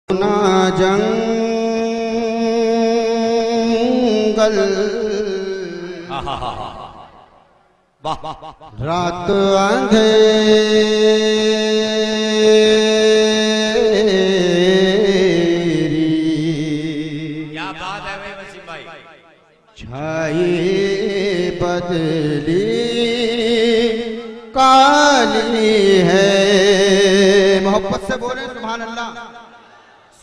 ना जंगल रात अंधेरी, क्या बात है भाई वसीम भाई। छाई बदली काली है। मोहब्बत से बोले सुभान अल्लाह।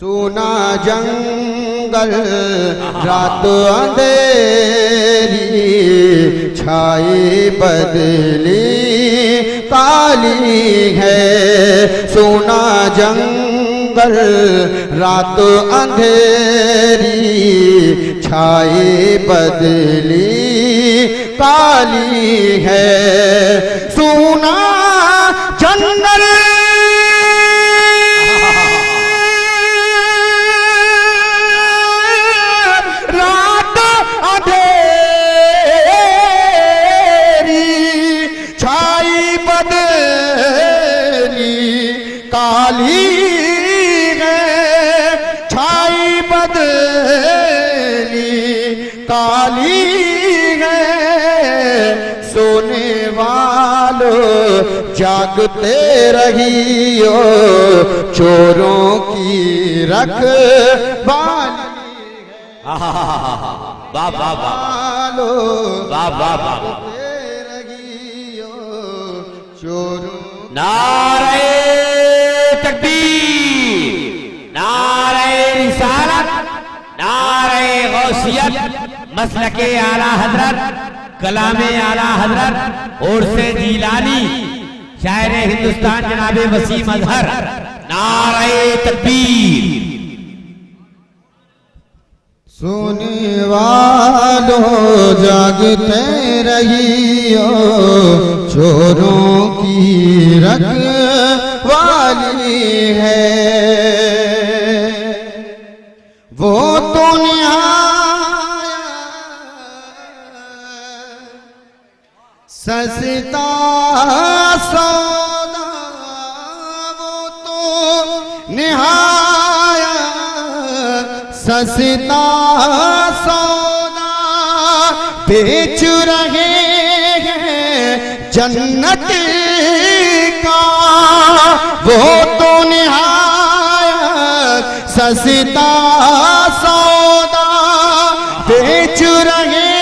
सोना जंगल रात अंधेरी, छाई बदली काली है। सोना जंगल रात अंधेरी, छाई बदली काली है। सोना जंगल काली है, छाई बदली काली है। सोने वालों जागते रहियो, चोरों की रखवाली है। वाह वाह वाह वाह वाह वाह। रहियो चोरों। नारे तकबीर, नारे रिसालत, नारे गौसियत, मसलके आला हजरत, कलामे आला हजरत और से जीलानी, शायर हिंदुस्तान जनाबे वसीम अजहर। नारे तकबीर। सोने वालों जागते रहियो, चोरों की रखवाली है। वो तो सस्ता सौदा, वो तो निहाया सस्ता सौदा बेच रहे हैं जन्नत का। वो तो निहायत सस्ता सौदा बेच रहे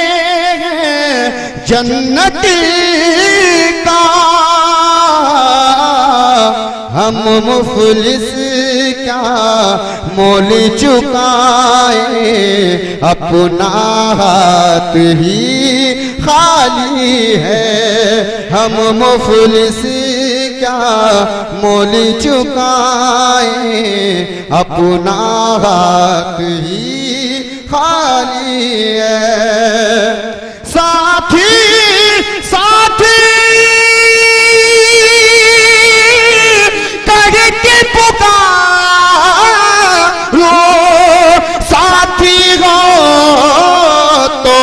हैं जन्नत का। हम मुफलिस क्या मोल चुकाए, अपना हाथ ही खाली है। हम मुफलिस क्या मोल चुकाए, अपना हाथ ही खाली है। साथी साथी करके पुकारो, साथी हो तो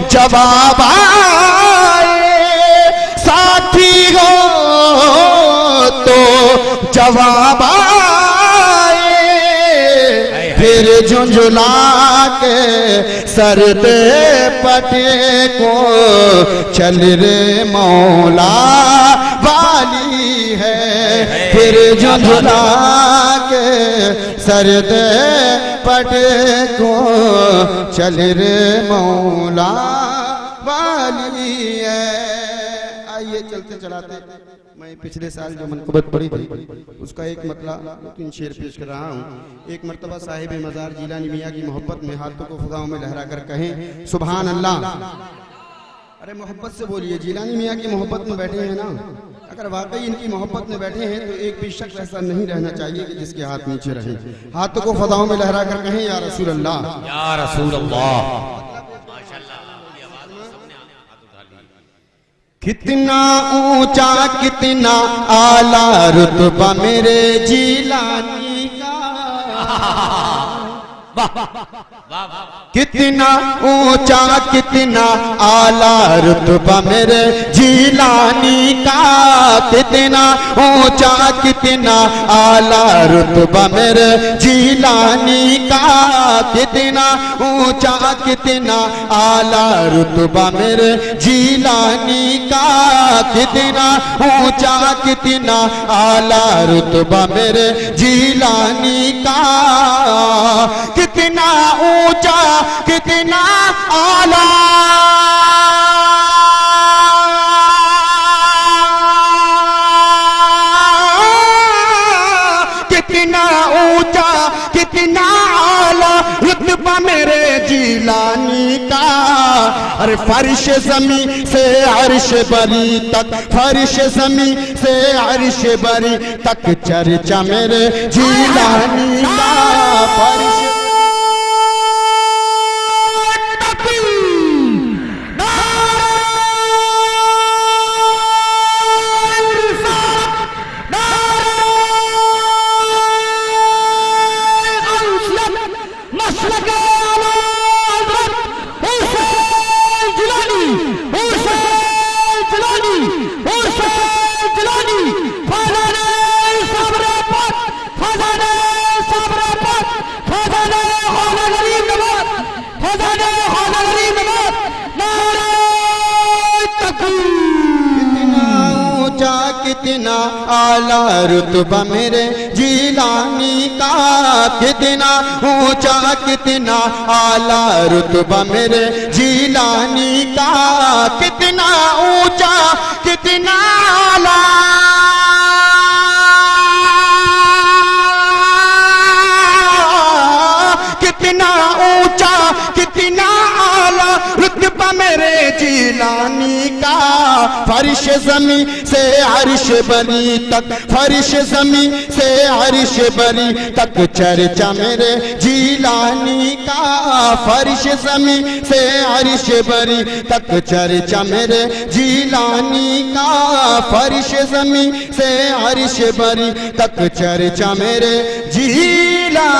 जवाब आए, साथी हो तो जवाब आए। फिर झुंझुला के सरदे पटे को चल रे मौला वाली है। फिर झुंझुला के सरदे पटे को चल रे मौला वाली है। आइए चलते चलाते मैं पिछले साल जो मनक़बत पढ़ी थी उसका एक मतला 3 शेर पेश कर रहा हूँ। एक मर्तबा साहिब मज़ार जीलानी मियाँ की मोहब्बत में हाथों को फ़ज़ाओं में लहरा कर कहें सुभान अल्लाह। अरे मोहब्बत से बोलिए, जीलानी मियाँ की मोहब्बत में बैठे हैं ना। अगर वाकई इनकी मोहब्बत में बैठे हैं तो एक भी शख्स ऐसा नहीं रहना चाहिए कि जिसके हाथ नीचे रहे। हाथों को फ़ज़ाओं में लहरा कर कहें या रसूल अल्लाह, या रसूल अल्लाह। कितना ऊंचा कितना आला रुतबा मेरे जीलानी का। कितना ऊंचा कितना आला रुतबा मेरे जीलानी का, कितना ऊंचा कितना आला रुतबा मेरे जीलानी का, कितना ऊंचा कितना आला रुतबा मेरे जीलानी का, कितना ऊंचा कितना आला रुतबा मेरे जीलानी का, कितना ऊंचा कितना आला कितना ऊंचा कितना आला रुतबा मेरे जीलानी का। अरे फर्श ज़मीं से अर्श बरी तक, फर्श ज़मीं से अर्श बरी तक चर्चा मेरे जीलानी का। फर्श कितना आला रुतबा मेरे जीलानी का, कितना ऊंचा कितना आला रुतबा मेरे जीलानी का, कितना ऊंचा कितना आला कितना ऊंचा कितना आला रुतबा मेरे जीलानी का। फर्श ज़मीं से अर्श बरी तक, फर्श ज़मीं से अर्श बरी तक चर्चा मेरे जीलानी का। फर्श ज़मीं से अर्श बरी तक चर्चा मेरे जीलानी का। फर्श ज़मीं से अर्श बरी तक चर्चा मेरे जीलानी